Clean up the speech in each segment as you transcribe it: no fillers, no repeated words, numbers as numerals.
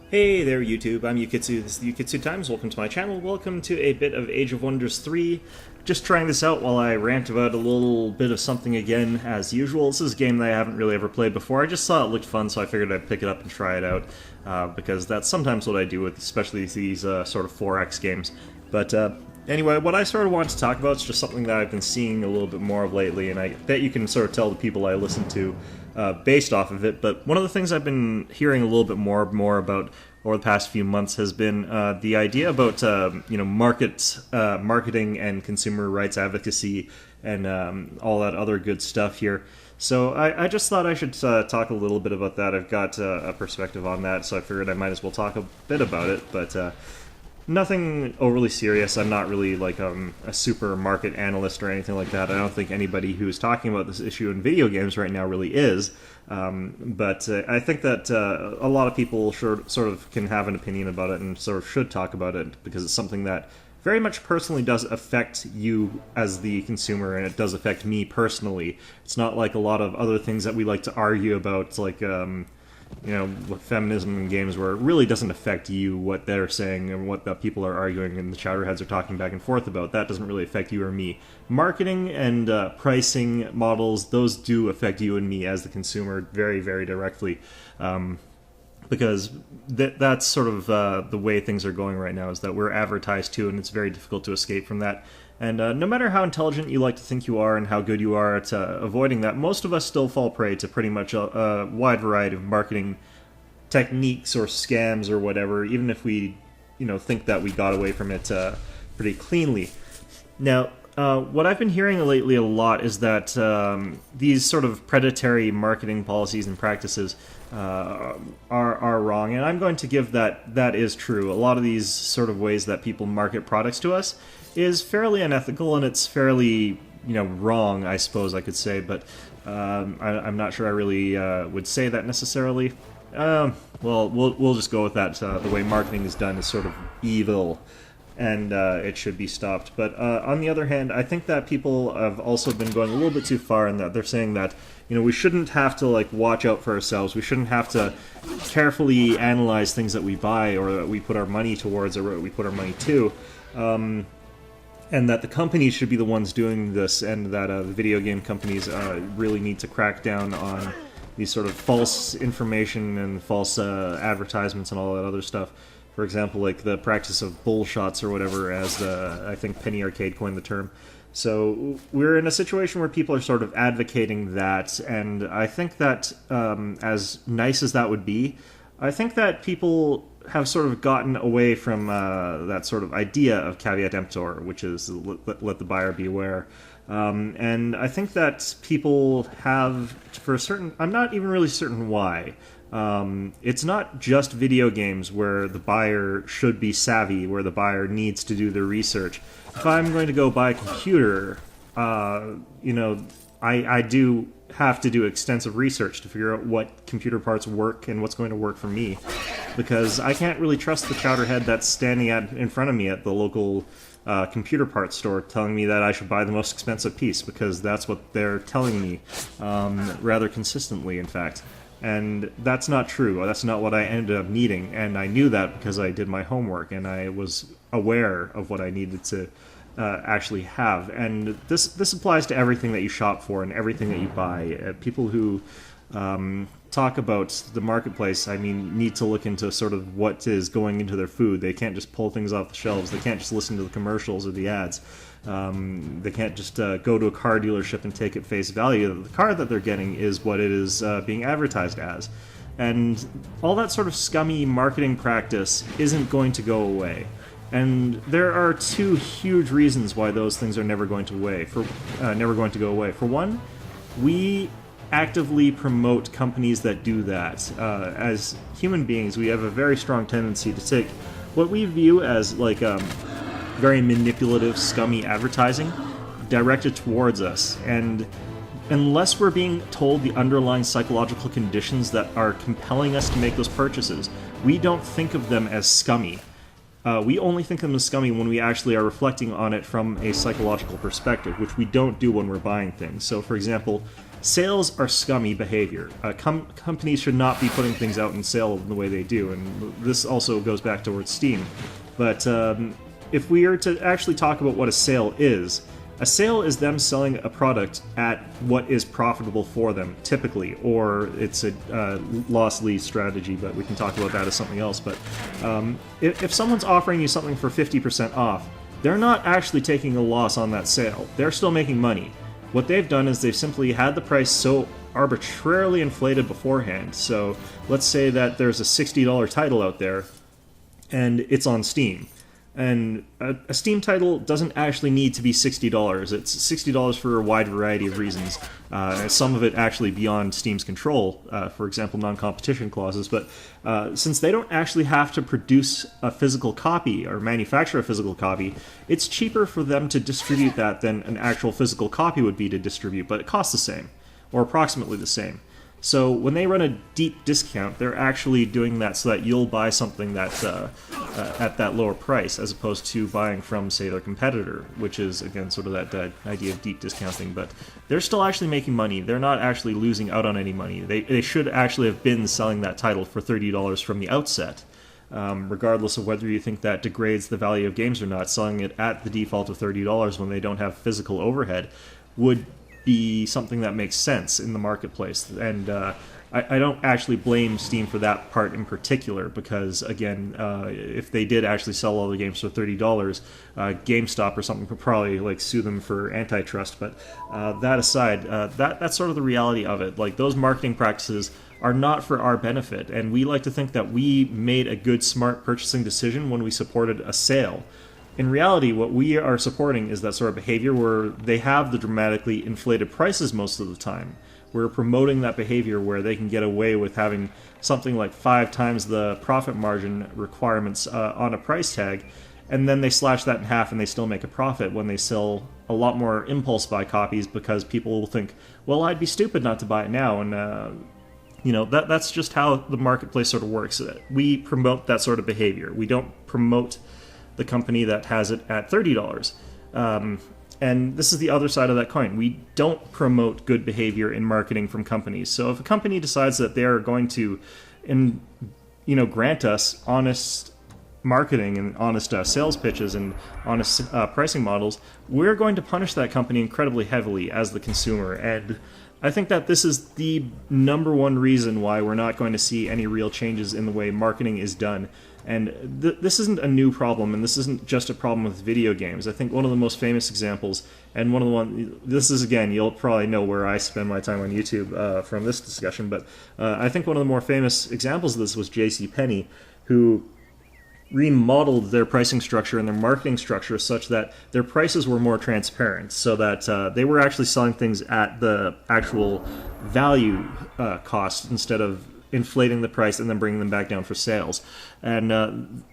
Hey there YouTube, I'm Yukitsu, this is the Yukitsu Times, welcome to my channel, welcome to a bit of Age of Wonders 3. Just trying this out while I rant about a little bit of something again, as usual. This is a game that I haven't really ever played before, I just saw it looked fun so I figured I'd pick it up and try it out, because that's sometimes what I do with especially these sort of 4X games. But anyway, what I sort of want to talk about is just something that I've been seeing a little bit more of lately, and I bet you can sort of tell the people I listen to based off of it, but one of the things I've been hearing a little bit more about over the past few months has been the idea about marketing and consumer rights advocacy and all that other good stuff here. So I just thought I should talk a little bit about that. I've got a perspective on that, so I figured I might as well talk a bit about it, but nothing overly serious. I'm not really like a super market analyst or anything like that. I don't think anybody who's talking about this issue in video games right now really is. But I think that a lot of people sort of can have an opinion about it and sort of should talk about it because it's something that very much personally does affect you as the consumer, and it does affect me personally. It's not like a lot of other things that we like to argue about, like with feminism in games, where it really doesn't affect you what they're saying and what the people are arguing and the chowderheads are talking back and forth about. That doesn't really affect you or me. Marketing and pricing models, those do affect you and me as the consumer very, very directly. Because that's sort of the way things are going right now, is that we're advertised to, and it's very difficult to escape from that. And no matter how intelligent you like to think you are and how good you are at avoiding that, most of us still fall prey to pretty much a wide variety of marketing techniques or scams or whatever, even if we think that we got away from it pretty cleanly. Now, what I've been hearing lately a lot is that these sort of predatory marketing policies and practices are wrong, and I'm going to give that is true. A lot of these sort of ways that people market products to us is fairly unethical, and it's fairly wrong, I suppose I could say, but I'm not sure I really would say that necessarily. Well, we'll just go with that. The way marketing is done is sort of evil, and it should be stopped. But on the other hand, I think that people have also been going a little bit too far in that they're saying that we shouldn't have to watch out for ourselves. We shouldn't have to carefully analyze things that we buy or that we put our money towards or what we put our money to. And that the companies should be the ones doing this, and that the video game companies really need to crack down on these sort of false information and false advertisements and all that other stuff. For example, like the practice of bull shots or whatever, as I think Penny Arcade coined the term. So we're in a situation where people are sort of advocating that, and I think that as nice as that would be, I think that people have sort of gotten away from that sort of idea of caveat emptor, which is let the buyer beware. And I think that people have, for a certain, I'm not even really certain why. It's not just video games where the buyer should be savvy, where the buyer needs to do their research. If I'm going to go buy a computer, I do have to do extensive research to figure out what computer parts work and what's going to work for me, because I can't really trust the chowderhead that's standing in front of me at the local computer parts store telling me that I should buy the most expensive piece, because that's what they're telling me rather consistently, in fact. And that's not true. That's not what I ended up needing, and I knew that because I did my homework and I was aware of what I needed to actually have. And this applies to everything that you shop for and everything that you buy. People who talk about the marketplace, need to look into sort of what is going into their food. They can't just pull things off the shelves. They can't just listen to the commercials or the ads. They can't just go to a car dealership and take at face value. The car that they're getting is what it is being advertised as. And all that sort of scummy marketing practice isn't going to go away. And there are two huge reasons why those things are never going to go away. For one, we actively promote companies that do that. As human beings, we have a very strong tendency to take what we view as very manipulative, scummy advertising directed towards us. And unless we're being told the underlying psychological conditions that are compelling us to make those purchases, we don't think of them as scummy. We only think of them as scummy when we actually are reflecting on it from a psychological perspective, which we don't do when we're buying things. So, for example, Sales are scummy behavior. Companies should not be putting things out in sale in the way they do, and this also goes back towards Steam. But if we are to actually talk about what a sale is them selling a product at what is profitable for them, typically, or it's a loss lead strategy, but we can talk about that as something else. But if someone's offering you something for 50% off, they're not actually taking a loss on that sale. They're still making money. What they've done is they've simply had the price so arbitrarily inflated beforehand. So let's say that there's a $60 title out there, and it's on Steam. And a Steam title doesn't actually need to be $60. It's $60 for a wide variety of reasons. Some of it actually beyond Steam's control, for example, non-competition clauses. But since they don't actually have to produce a physical copy or manufacture a physical copy, it's cheaper for them to distribute that than an actual physical copy would be to distribute, but it costs the same, or approximately the same. So when they run a deep discount, they're actually doing that so that you'll buy something that's at that lower price, as opposed to buying from, say, their competitor, which is, again, sort of that idea of deep discounting. But they're still actually making money. They're not actually losing out on any money. They should actually have been selling that title for $30 from the outset. Regardless of whether you think that degrades the value of games or not, selling it at the default of $30 when they don't have physical overhead would be something that makes sense in the marketplace. And I don't actually blame Steam for that part in particular, because again, if they did actually sell all the games for $30, GameStop or something could probably sue them for antitrust. But that aside, that's sort of the reality of it. Those marketing practices are not for our benefit, and we like to think that we made a good, smart purchasing decision when we supported a sale. In reality, what we are supporting is that sort of behavior where they have the dramatically inflated prices most of the time. We're promoting that behavior where they can get away with having something like 5 times the profit margin requirements on a price tag, and then they slash that in half and they still make a profit when they sell a lot more impulse buy copies, because people will think, well, I'd be stupid not to buy it now, and that's just how the marketplace sort of works. We promote that sort of behavior. We don't promote the company that has it at $30. And this is the other side of that coin. We don't promote good behavior in marketing from companies. So if a company decides that they are going to, grant us honest marketing and honest sales pitches and honest pricing models, we're going to punish that company incredibly heavily as the consumer. And I think that this is the number one reason why we're not going to see any real changes in the way marketing is done. And this isn't a new problem, and this isn't just a problem with video games. I think one of the most famous examples, and this is, again, you'll probably know where I spend my time on YouTube from this discussion, but I think one of the more famous examples of this was JCPenney, who remodeled their pricing structure and their marketing structure such that their prices were more transparent, so that they were actually selling things at the actual value cost instead of inflating the price and then bringing them back down for sales. And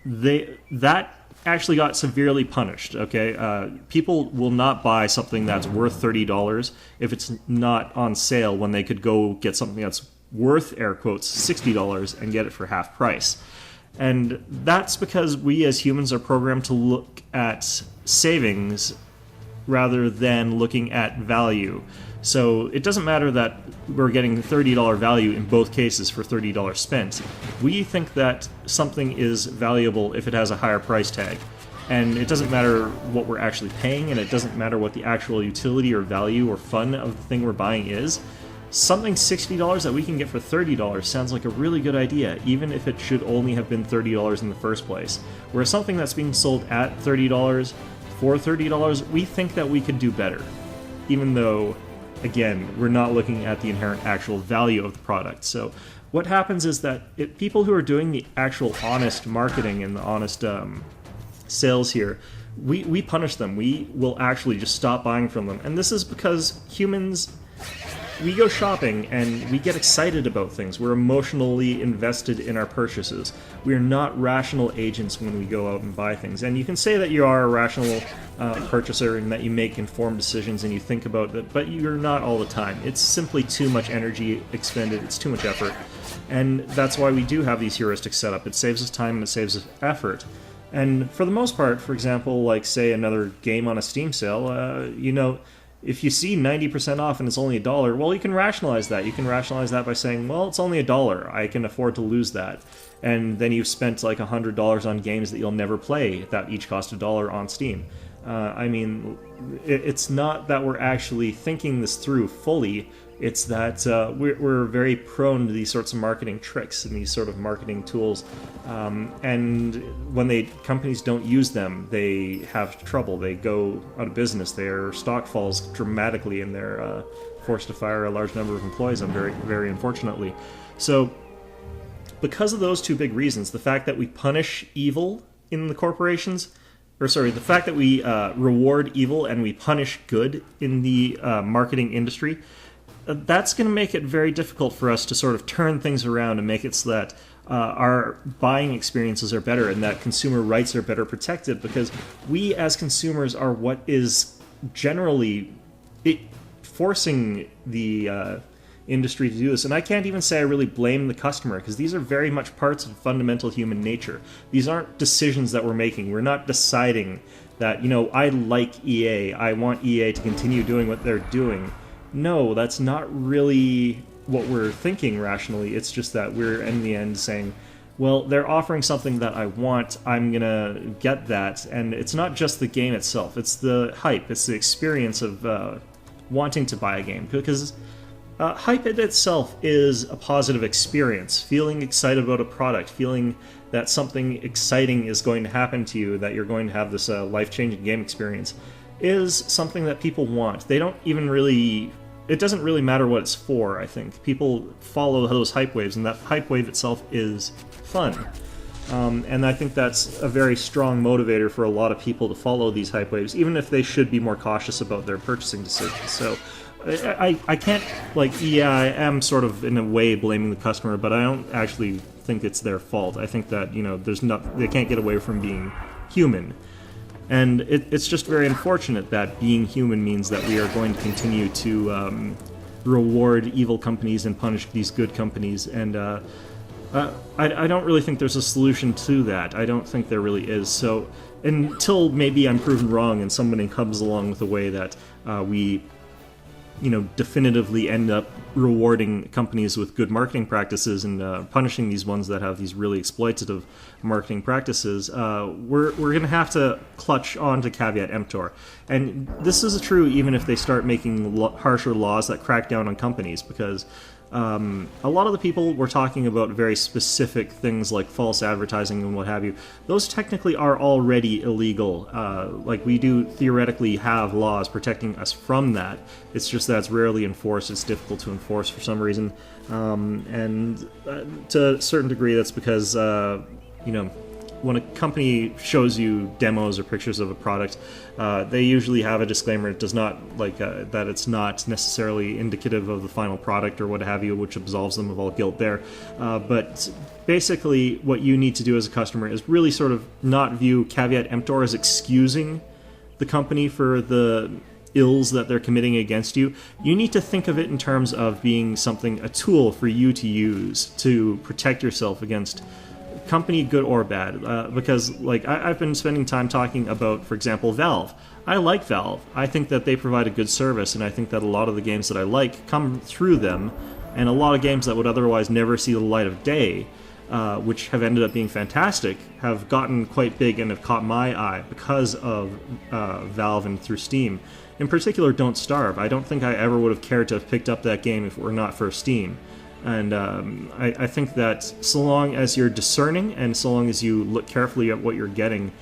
that actually got severely punished. Okay, people will not buy something that's worth $30 if it's not on sale, when they could go get something that's worth, air quotes, $60 and get it for half price. And that's because we as humans are programmed to look at savings rather than looking at value. So it doesn't matter that we're getting $30 value in both cases for $30 spent. We think that something is valuable if it has a higher price tag. And it doesn't matter what we're actually paying, and it doesn't matter what the actual utility or value or fun of the thing we're buying is. Something $60 that we can get for $30 sounds like a really good idea, even if it should only have been $30 in the first place. Whereas something that's being sold at $30 for $30, we think that we could do better. Even though, again, we're not looking at the inherent actual value of the product. So what happens is that people who are doing the actual honest marketing and the honest sales here, we punish them. We will actually just stop buying from them. And this is because humans, we go shopping and we get excited about things. We're emotionally invested in our purchases. We are not rational agents when we go out and buy things. And you can say that you are a rational purchaser and that you make informed decisions and you think about it, but you're not all the time. It's simply too much energy expended. It's too much effort. And that's why we do have these heuristics set up. It saves us time and it saves us effort. And for the most part, for example, like say another game on a Steam sale, if you see 90% off and it's only $1, well, you can rationalize that. You can rationalize that by saying, well, it's only $1. I can afford to lose that. And then you've spent like $100 on games that you'll never play that each cost $1 on Steam. I mean, it's not that we're actually thinking this through fully. It's that we're very prone to these sorts of marketing tricks and these sort of marketing tools. And when companies don't use them, they have trouble. They go out of business. Their stock falls dramatically, and they're forced to fire a large number of employees, very, very unfortunately. So because of those two big reasons, the fact that we punish evil in the corporations, the fact that we reward evil and we punish good in the marketing industry, that's going to make it very difficult for us to sort of turn things around and make it so that our buying experiences are better and that consumer rights are better protected, because we as consumers are what is generally forcing the industry to do this. And I can't even say I really blame the customer, because these are very much parts of fundamental human nature. These aren't decisions that we're making. We're not deciding that, I like EA, I want EA to continue doing what they're doing. No, that's not really what we're thinking rationally. It's just that we're in the end saying, well, they're offering something that I want, I'm gonna get that. And it's not just the game itself, it's the hype, it's the experience of wanting to buy a game. Because hype in itself is a positive experience. Feeling excited about a product, feeling that something exciting is going to happen to you, that you're going to have this life-changing game experience, is something that people want. They don't even really... It doesn't really matter what it's for, I think. People follow those hype waves, and that hype wave itself is fun. And I think that's a very strong motivator for a lot of people to follow these hype waves, even if they should be more cautious about their purchasing decisions. So I can't, I am sort of in a way blaming the customer, but I don't actually think it's their fault. I think that, they can't get away from being human. And it's just very unfortunate that being human means that we are going to continue to reward evil companies and punish these good companies. And I don't really think there's a solution to that. I don't think there really is. So until maybe I'm proven wrong and somebody comes along with a way that we definitively end up rewarding companies with good marketing practices and punishing these ones that have these really exploitative marketing practices, we're going to have to clutch on to caveat emptor. And this is true even if they start making harsher laws that crack down on companies, because a lot of the people were talking about very specific things like false advertising and what have you. Those technically are already illegal. We do theoretically have laws protecting us from that. It's just that it's rarely enforced. It's difficult to enforce for some reason. And to a certain degree, that's because, when a company shows you demos or pictures of a product, they usually have a disclaimer. It does not that it's not necessarily indicative of the final product or what have you, which absolves them of all guilt there. But basically, what you need to do as a customer is really sort of not view caveat emptor as excusing the company for the ills that they're committing against you. You need to think of it in terms of being a tool for you to use to protect yourself against company, good or bad, because I've been spending time talking about, for example, Valve. I like Valve. I think that they provide a good service, and I think that a lot of the games that I like come through them, and a lot of games that would otherwise never see the light of day, which have ended up being fantastic, have gotten quite big and have caught my eye because of Valve and through Steam. In particular, Don't Starve. I don't think I ever would have cared to have picked up that game if it were not for Steam. And I think that so long as you're discerning and so long as you look carefully at what you're getting,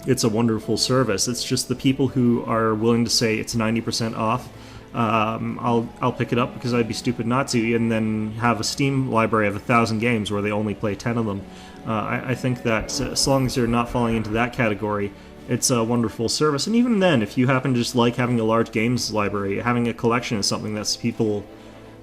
it's a wonderful service. It's just the people who are willing to say it's 90% off, I'll pick it up because I'd be stupid not to, and then have a Steam library of 1,000 games where they only play 10 of them. I think that so long as you're not falling into that category, it's a wonderful service. And even then, if you happen to just like having a large games library, having a collection is something that people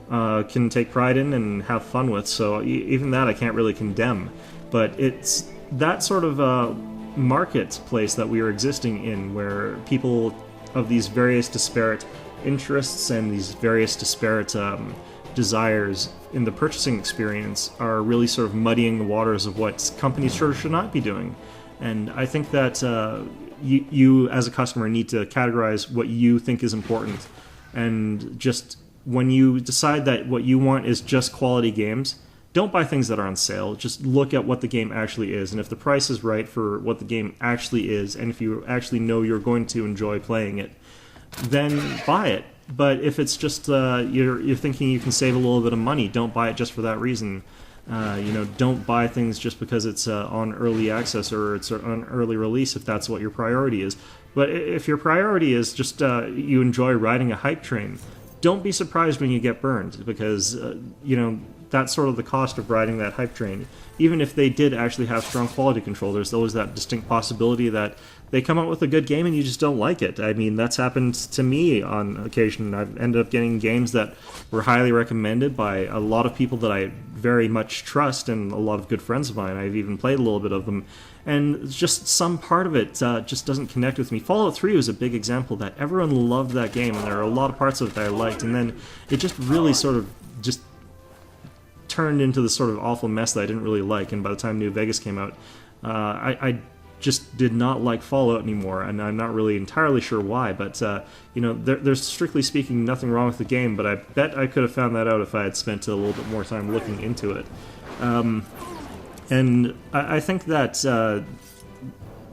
can take pride in and have fun with, so even that I can't really condemn. But it's that sort of marketplace that we are existing in, where people of these various disparate interests and these various disparate desires in the purchasing experience are really sort of muddying the waters of what companies should or should not be doing. And I think that you as a customer need to categorize what you think is important, and just when you decide that what you want is just quality games, don't buy things that are on sale. Just look at what the game actually is, and if the price is right for what the game actually is, and if you actually know you're going to enjoy playing it, then buy it. But if it's just you're thinking you can save a little bit of money, don't buy it just for that reason. Don't buy things just because it's on early access or it's on early release if that's what your priority is. But if your priority is just you enjoy riding a hype train, don't be surprised when you get burned, because that's sort of the cost of riding that hype train. Even if they did actually have strong quality control, there's always that distinct possibility that they come out with a good game and you just don't like it. I mean, that's happened to me on occasion. I've ended up getting games that were highly recommended by a lot of people that I very much trust, and a lot of good friends of mine. I've even played a little bit of them, and just some part of it just doesn't connect with me. Fallout 3 was a big example of that. Everyone loved that game, and there are a lot of parts of it that I liked, and then it just really sort of just turned into this sort of awful mess that I didn't really like. And by the time New Vegas came out, I just did not like Fallout anymore, and I'm not really entirely sure why. But there's strictly speaking nothing wrong with the game, but I bet I could have found that out if I had spent a little bit more time looking into it. And I think that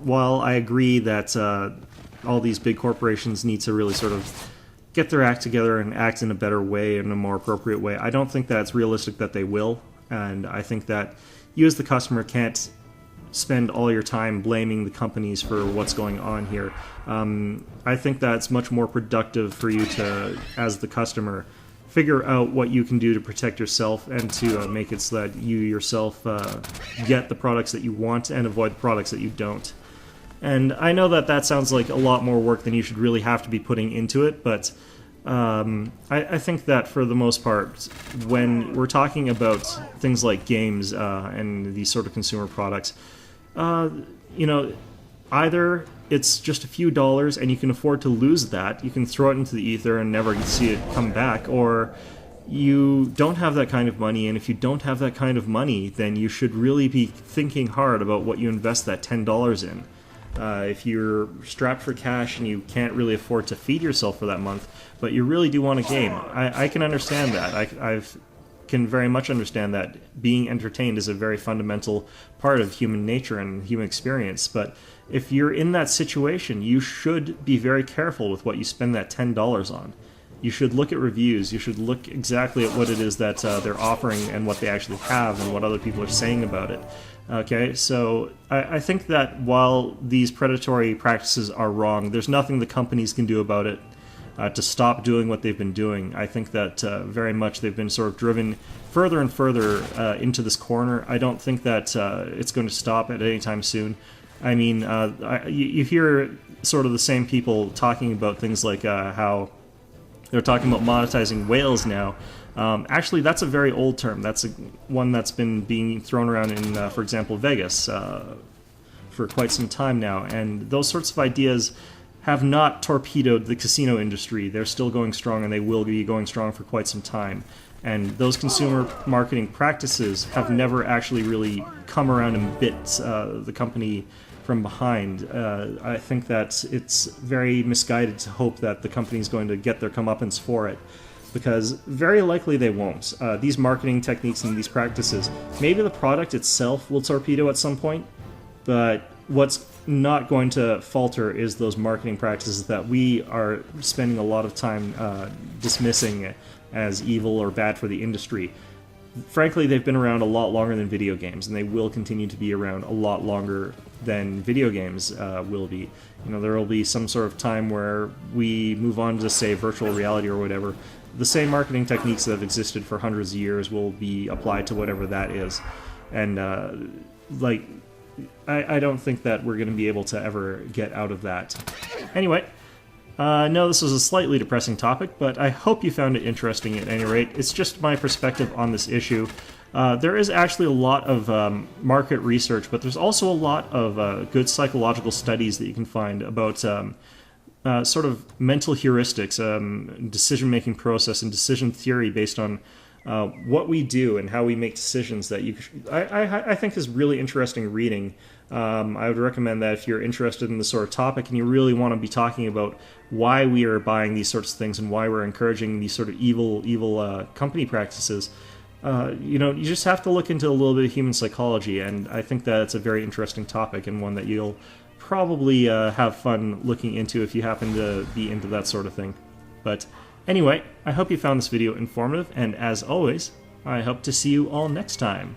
while I agree that all these big corporations need to really sort of get their act together and act in a better way, in a more appropriate way, I don't think that it's realistic that they will. And I think that you as the customer can't spend all your time blaming the companies for what's going on here. I think that's much more productive for you to, as the customer, figure out what you can do to protect yourself and to make it so that you yourself get the products that you want and avoid the products that you don't. And I know that sounds like a lot more work than you should really have to be putting into it, but I think that for the most part, when we're talking about things like games and these sort of consumer products, either it's just a few dollars and you can afford to lose that, you can throw it into the ether and never see it come back, or you don't have that kind of money, and if you don't have that kind of money, then you should really be thinking hard about what you invest that $10 in. If you're strapped for cash and you can't really afford to feed yourself for that month, but you really do want a game, I can understand that. I can very much understand that being entertained is a very fundamental part of human nature and human experience. But if you're in that situation, you should be very careful with what you spend that $10 on. You should look at reviews. You should look exactly at what it is that they're offering and what they actually have and what other people are saying about it. Okay, so I think that while these predatory practices are wrong, there's nothing the companies can do about it to stop doing what they've been doing. I think that very much they've been sort of driven further and further into this corner. I don't think that it's going to stop at any time soon. I mean, you hear sort of the same people talking about things like how they're talking about monetizing whales now. Actually, that's a very old term. That's one that's been being thrown around in, for example, Vegas for quite some time now. And those sorts of ideas have not torpedoed the casino industry. They're still going strong, and they will be going strong for quite some time. And those consumer marketing practices have never actually really come around and bit the company from behind. I think that it's very misguided to hope that the company is going to get their comeuppance for it, because very likely they won't. These marketing techniques and these practices, maybe the product itself will torpedo at some point, but what's not going to falter is those marketing practices that we are spending a lot of time dismissing as evil or bad for the industry. Frankly, they've been around a lot longer than video games, and they will continue to be around a lot longer than video games will be. There will be some sort of time where we move on to, say, virtual reality or whatever. The same marketing techniques that have existed for hundreds of years will be applied to whatever that is. And, I don't think that we're going to be able to ever get out of that. Anyway, no, this was a slightly depressing topic, but I hope you found it interesting at any rate. It's just my perspective on this issue. There is actually a lot of market research, but there's also a lot of good psychological studies that you can find about sort of mental heuristics, decision-making process, and decision theory based on what we do and how we make decisions that I think is really interesting reading. I would recommend that if you're interested in this sort of topic and you really want to be talking about why we are buying these sorts of things and why we're encouraging these sort of evil company practices, you just have to look into a little bit of human psychology, and I think that it's a very interesting topic and one that you'll probably have fun looking into if you happen to be into that sort of thing. But anyway, I hope you found this video informative, and as always, I hope to see you all next time.